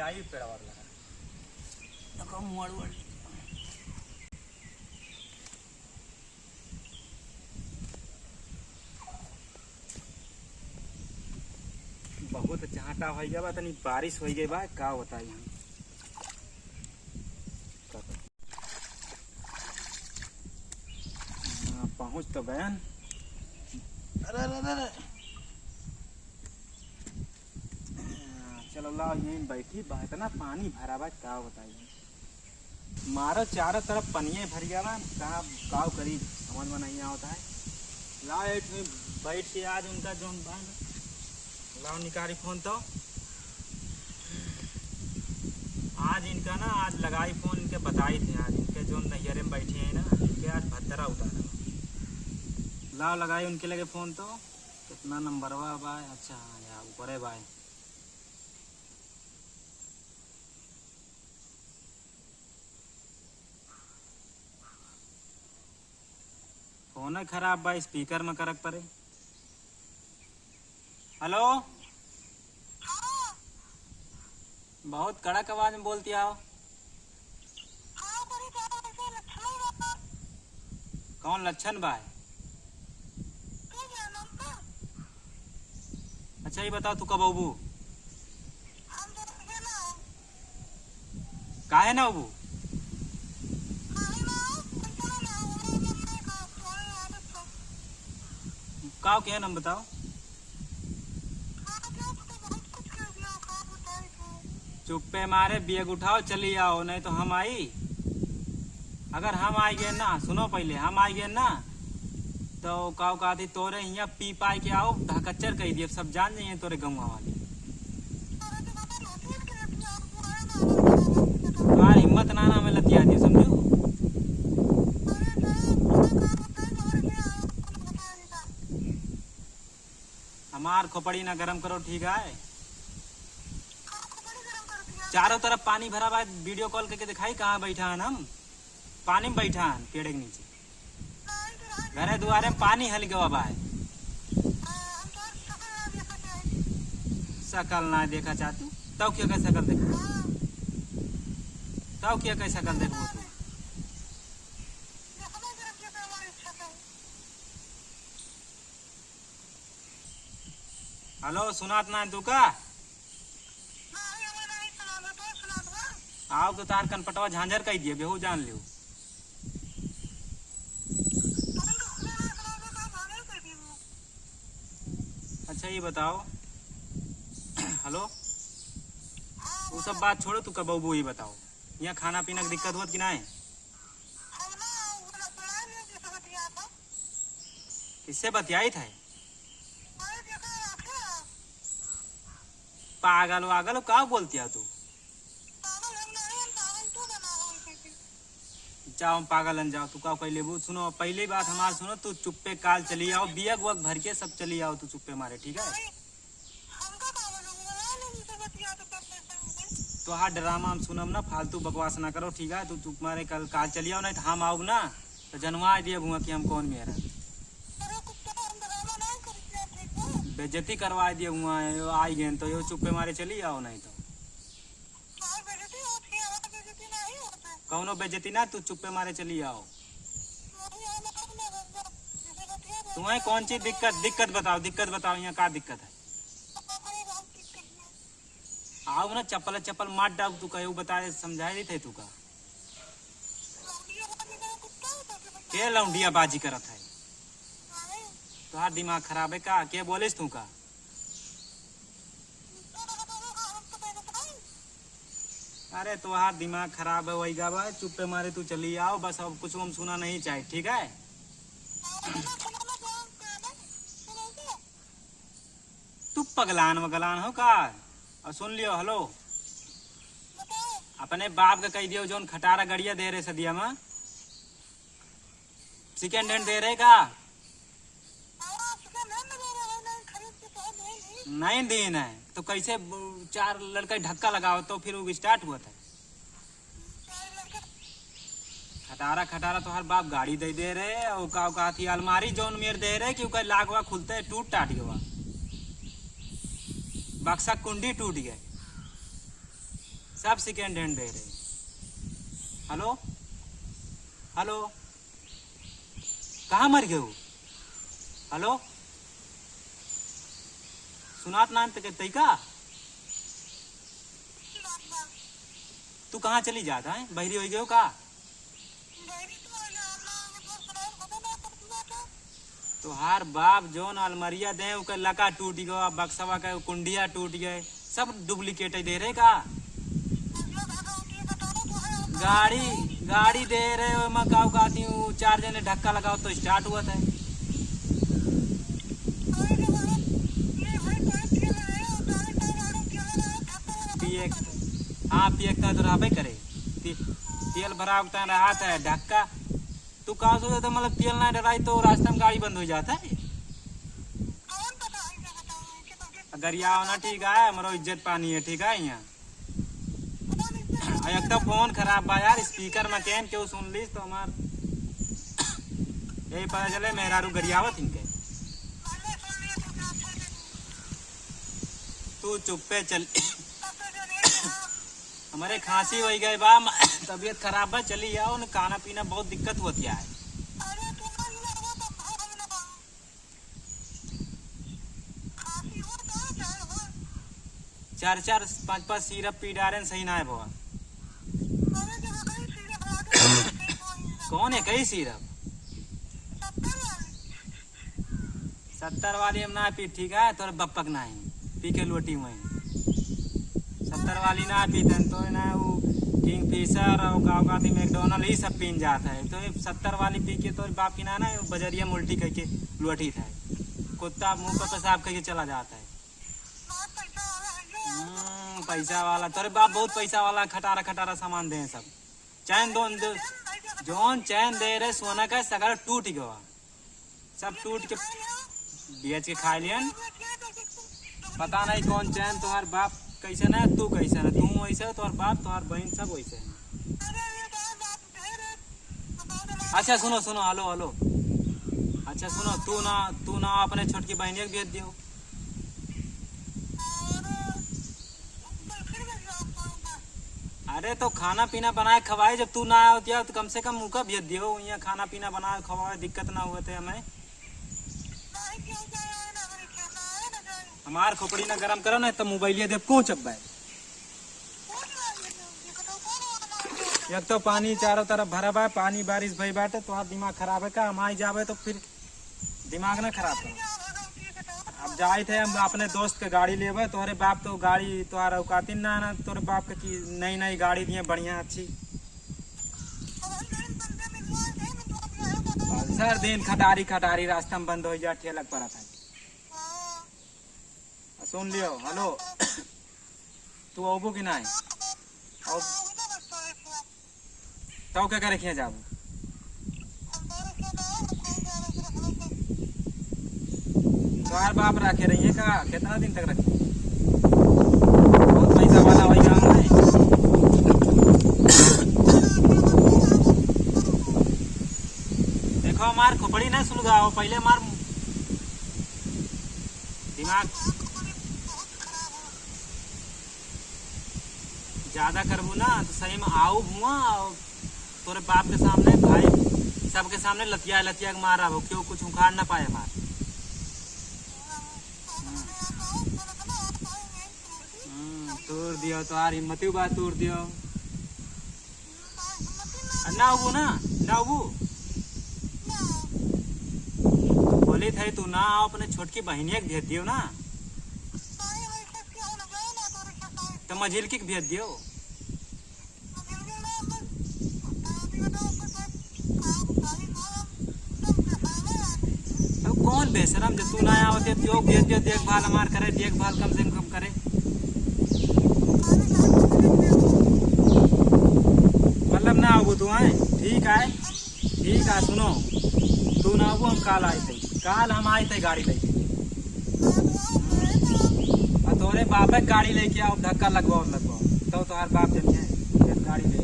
आई पेड़ और लगा तो मुड़ मुड़ बहुत चाहता हो गया बा, तनी बारिश हो गई बा, का बताई हम पहुंच तो गयन। अरे अरे अरे चलो लाओ यहीं बैठी बा, इतना पानी भरा बा, का बताई मारो चारों तरफ पनिये भर गया बा, का करी समझ में नहीं आता है। लाओ बैठ के आज उनका जो लाओ निकारी फोन तो आज इनका ना आज लगाई फोन, इनके बताई थे आज इनके जो नैहरे में बैठे हैं ना, इनके आज भद्दरा उतारा। लाओ लगाई उनके लगे फोन तो कितना नंबर हुआ भाई। अच्छा यार ऊपर है भाई, फोन है खराब भाई, स्पीकर में करक पड़े। हेलो बहुत कड़क आवाज में बोलती आओ। कौन लक्षण भाई? अच्छा ये बताओ तू कब अबू? काहे ना अबू? का क्या नाम बताओ? चुप्पे मारे बेग उठाओ चली आओ, नहीं तो हम आई। अगर हम आई गए ना, सुनो पहले हम आई गए ना तो काव कहती तोरे यहाँ पी पाई के आओ ढकच्चर कही दिए, सब जान जाइए तोरे गाँव वाले। तुम्हार हिम्मत ना हमें लतिया दिए समझो। हमार खोपड़ी ना गरम करो ठीक है। चारों तरफ पानी भरा हुआ, वीडियो कॉल करके दिखाई कहाँ बैठा है हम? पानी में बैठा है पेड़ के नीचे, घरे दुआरे में पानी हल गया भाई। शकल ना देखा चाहती तब क्या कैसे शकल देखो, तब क्या कैसे शकल देखो तू? हेलो सुनात ना तू का? आओ तो तार कनपटवा झांझर कही दिए बेहू जान लियो। अच्छा ये बताओ हेलो वो सब बात छोड़ो, तू कब अबू ये बताओ, यहाँ खाना पीना की दिक्कत होत कि ना है? किससे बतियाई था? पागल वागल का बोलती है तू? जाओ हम पागल न जाओ, तू का पहले वो सुनो, पहली बात हमारी सुनो, तू चुप्पे काल चली आओ, बियग वग भर के सब चली आओ, तू चुप्पे मारे ठीक है। तो हाँ ड्रामा हम सुनम ना, फालतू बकवास ना करो ठीक है। तू चुप मारे कल काल चली आओ, नहीं तो हम आओ ना तो जनवा दिए भुआ कि हम कौन मेरा बेइज्जती करवा दिए हुआ आई गए तो यो चुप्पे मारे चली आओ, नहीं तो कौनो बेइज्जती ना, तू चुप्पे मारे चली आओ। तुम्हें कौन सी दिक्कत दिक्कत बताओ यहाँ का दिक्कत है? आओ ना चप्पल चप्पल मार डाल, तू कहे बता समझाए नहीं थे तू का के लौंडिया बाजी करत है? तुहार दिमाग खराब है का? के बोलिस तू का? अरे तुहार दिमाग खराब है वही गावा, चुप्पे मारे तू चली आओ बस, अब कुछ हम सुना नहीं चाहिए ठीक है। तू पगलान वगलान हो का? और सुन लियो हेलो, अपने बाप का कह दियो जोन खटारा गड़िया दे रहे सदिया में सेकेंड हैंड दे रहे का? नहीं देना है तो कैसे चार लड़का धक्का लगाओ तो फिर वो स्टार्ट हुआ था। खटारा खटारा तो हर बाप गाड़ी दे रहे और का थी अलमारी जोन मेर दे रहे क्योंकि लागवा खुलते टूट टाट गया, बक्सा कुंडी टूट गए। सब सेकेंड हैंड दे रहे। हेलो हेलो, कहाँ मर गए हो? हेलो, सुनात नाम तक तैका। तू कहाँ चली जाता है? बहरी हो गए का? तुहार बाप जोन अलमरिया दे उनका लका टूट गया, बक्सवा का कुंडिया टूट गए, सब डुप्लीकेट दे रहे का? गाड़ी गाड़ी दे रहे हो, मैं काऊ कहती हूँ 4 जने धक्का लगाओ तो स्टार्ट हुआ था। हाँ पियता तो रहा करे, तेल भरा उगता रहा था धक्का। तू कहा सोचा था मतलब तेल ना डराई तो रास्ता में गाड़ी बंद हो जाता है। अगर यहाँ होना ठीक है, हमारा इज्जत पानी है ठीक है। यहाँ एक तो फोन खराब बा यार, स्पीकर में कैन क्यों सुन लीस तो हमार यही पता चले मेहरारू गरियावत इनके। तू चुप्पे चल। हमारे खांसी हो गए बा, तबीयत खराब बा, चली आओ न, खाना पीना बहुत दिक्कत होती है। 4-4 5-5 सिरप पी डारे सही ना है बाबा। कौन है कई सिरप? 70 वाली हम ना पी ठीक है, तोरे बप्पक ना है पी के लोटी हुए 70 वाली ना पीते तो ना वो किंग फिशर और गाँव का मैकडोनल्ड ही सब पीन जाता है। तो 70 वाली पी के तो बाप की ना बजरिया उल्टी करके लोटी था, कुत्ता मुंह पर पेशाब करके चला जाता है। पैसा वाला तोरे बाप बहुत पैसा वाला, खटारा खटारा सामान दे सब। चैन दो जोन चैन दे रहे सोना का सगर टूट गया, सब टूट के बेच के खा लियन। पता नहीं कौन चैन तुम्हार बाप कैसे ना, तू कैसे ना, तू वैसे तुम्हार बाप तुम्हार बहन सब वैसे है। अच्छा सुनो सुनो, हेलो हेलो, अच्छा सुनो, तू ना अपने छोटकी बहनिया के भेज दियो। अरे तो खाना पीना बनाए खवाए, जब तू ना होती तो कम से कम मुँह का भेज दियो, यहाँ खाना पीना बनाए खवाए, दिक्कत ना हुए थे हमें। हमार खोपड़ी ना गरम करो ना तो मोबाइलिया दे को चब्बा। एक तो पानी चारों तरफ भरा बा, पानी बारिश भई बाटे, तो दिमाग खराब है का? हम आई जावे तो फिर दिमाग ना खराब करो। अब जाए थे हम अपने दोस्त के गाड़ी लेवे, तोहरे बाप तो गाड़ी तोहार औकाती ना ना, तोरे बाप के की नई नई गाड़ी दिए बढ़िया अच्छी। सर दिन खटारी खटारी रास्ता में बंद हो जा, ठेलक पड़ा था। सुन लियो, हेलो तू आबू कि नहीं? तो क्या करे खिया जाबू? तोहार बाप रखे रही है का? कितना दिन तक रखे? बहुत पैसा वाला वही गाँव में। देखो हमार खोपड़ी ना सुलगाओ, पहले मार दिमाग ज्यादा करबू ना तो सही में आऊ हुआ, तोरे बाप के सामने भाई सबके सामने लतिया लतिया के मारा हो, क्यों कुछ उखाड़ ना पाए मार। तोड़ दियो तो यार हिम्मती बात तोड़ दियो ना वो ना ना वो बोले थे तू ना आओ, अपने छोटकी बहनिया के भेज दियो ना, तो मझिलकी के भेज दियो। अब कौन बेशरम जो तू ना आवते तो भेज दियो, देखभाल हमार करे, देखभाल कम से कम करे। मतलब ना आओ तू आए ठीक है, ठीक है सुनो, तू ना आओ, हम काल आए थे, काल हम आए थे गाड़ी लेके, तोरे बाप गाड़ी लेके आओ, धक्का लगवाओ तो तुम्हार बाप जमी है गाड़ी ले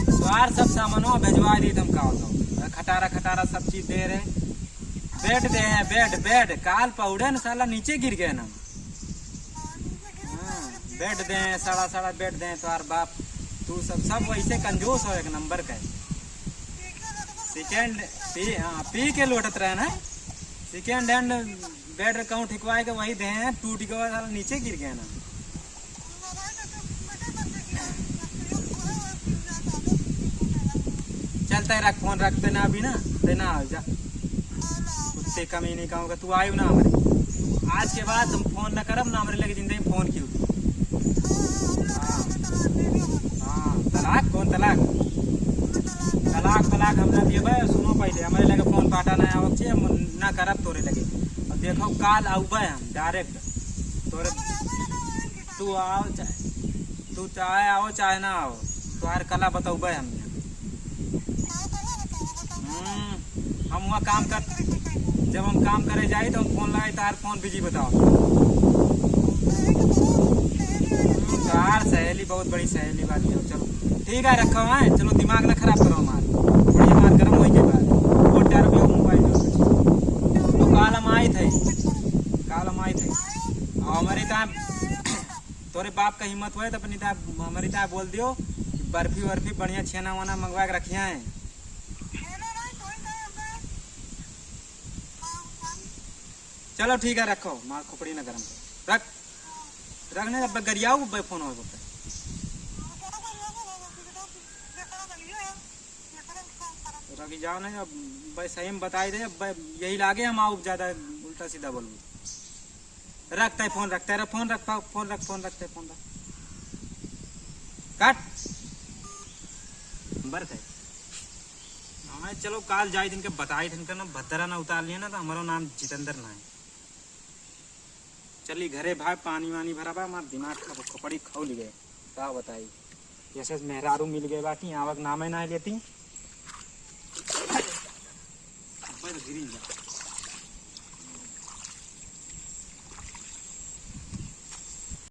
तुम्हार सब सामानों भेजवा दी तुम का तो खटारा खटारा सब चीज दे रहे, बेड दे हैं, बेड बेड काल पौड़े न साला नीचे गिर गए ना। बैठ दें सड़ा सड़ा बैठ दें तो यार बाप तू सब वैसे कंजूस हो एक नंबर का सेकेंड पी हाँ पी के लौटत रहे ना सेकेंड हैंड बेड कहूँ ठिकवाए के वही दे टूट के साला नीचे गिर गया ना। चलता है रख फोन रखते ना अभी ना देना जा उससे कमी नहीं कहूँगा तू आयु ना हमारे आज के बाद हम फोन न करब ना हमारे लगे जिंदगी फोन क्यों। हाँ तलाक कौन तलाक तलाक तलाक हम ना दिए भाई सुनो पहले हमारे लगे फोन काटा ना आवक चाहिए ना करब तोरे लगे और देखो काल आऊबे हम डायरेक्ट तोरे तू आओ तू चाहे आओ चाहे ना आओ तुम्हारे कला बताऊबे हम वहाँ काम कर जब हम काम करे जाए तो हम फोन लगाए तार फोन बिजी बताओ। तार सहेली बहुत बड़ी सहेली वाली हो चलो ठीक है रखो है चलो दिमाग ना खराब करो हमारा बढ़िया बात करो वही के बाद वो डर भी हो मोबाइल तो काल हम आई थे और हमारी ताब तोरे बाप का हिम्मत हुए तो अपनी ताब हमारी ताब बोल दियो बर्फी वर्फी बढ़िया छेना वाना मंगवा के रखिया है। चलो ठीक है रखो मार खोपड़ी ना गरम रख रखने अब गरियाऊ फोन हो सकता रख जाओ ना भाई सही में बताई दे यही लागे हम आओ ज्यादा उल्टा सीधा बोलूँ रखता है फोन रखता है फोन रख फोन रखते फोन रख काट बरत है हाँ चलो काल जाए दिन के बताई दिन का ना भद्रा ना उतार लिया ना तो हमारा नाम जितेंद्र ना है। चली घरे भाई पानी वानी भरा बा हमार दिमाग का खोपड़ी खौल गए क्या बताई जैसे मेहरारू मिल गए बाकी आवक नामे ना लेती गिरी जा।